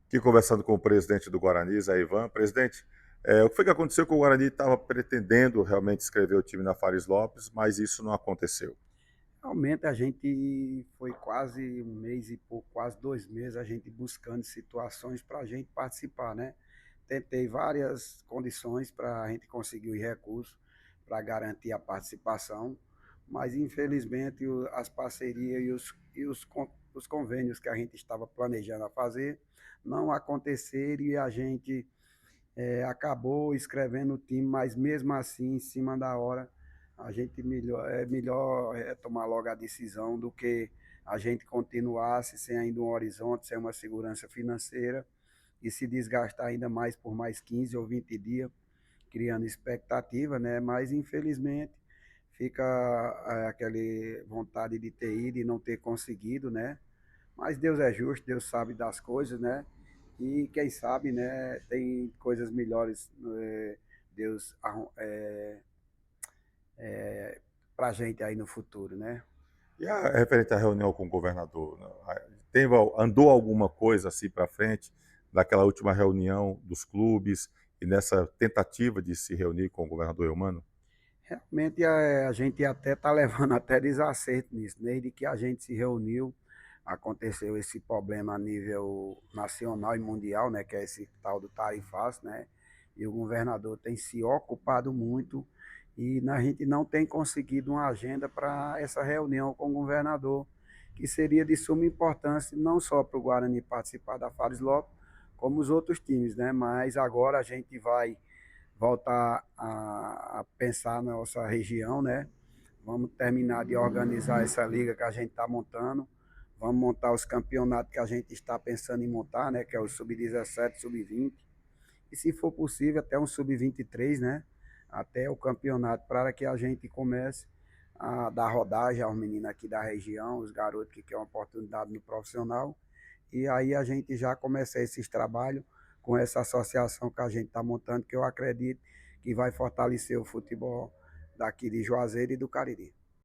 Aqui conversando com o presidente do Guarani, Zé Ivan. Presidente, o que foi que aconteceu que o Guarani estava pretendendo realmente inscrever o time na Fares Lopes, mas isso não aconteceu? Realmente a gente foi quase um mês e pouco, quase 2 meses, a gente buscando situações para a gente participar, né? Tentei várias condições para a gente conseguir os recursos para garantir a participação, mas infelizmente as parcerias os convênios que a gente estava planejando a fazer não aconteceram e a gente acabou escrevendo o time, mas mesmo assim, em cima da hora, a gente melhor tomar logo a decisão do que a gente continuasse sem ainda um horizonte, sem uma segurança financeira e se desgastar ainda mais por mais 15 ou 20 dias, criando expectativa, né? Mas infelizmente fica aquela vontade de ter ido e não ter conseguido, né? Mas Deus é justo, Deus sabe das coisas, né? E quem sabe, né, tem coisas melhores, Deus pra gente aí no futuro, né? E a referente à reunião com o governador, né? Andou alguma coisa assim para frente daquela última reunião dos clubes e nessa tentativa de se reunir com o governador Eumano? Realmente a gente até está levando até desacerto nisso. Desde que a gente se reuniu, aconteceu esse problema a nível nacional e mundial, né, que é esse tal do tarifaço, né? E o governador tem se ocupado muito e a gente não tem conseguido uma agenda para essa reunião com o governador, que seria de suma importância não só para o Guarani participar da Fares Lopes, como os outros times, né? Mas agora a gente vai voltar a pensar na nossa região, né? Vamos terminar de organizar essa liga que a gente está montando. Vamos montar os campeonatos que a gente está pensando em montar, né? Que é o sub-17, sub-20. E se for possível, até um sub-23, né? Até o campeonato, para que a gente comece a dar rodagem aos meninos aqui da região, os garotos que querem uma oportunidade no profissional. E aí a gente já começa esses trabalhos com essa associação que a gente está montando, que eu acredito que vai fortalecer o futebol daqui de Juazeiro e do Cariri.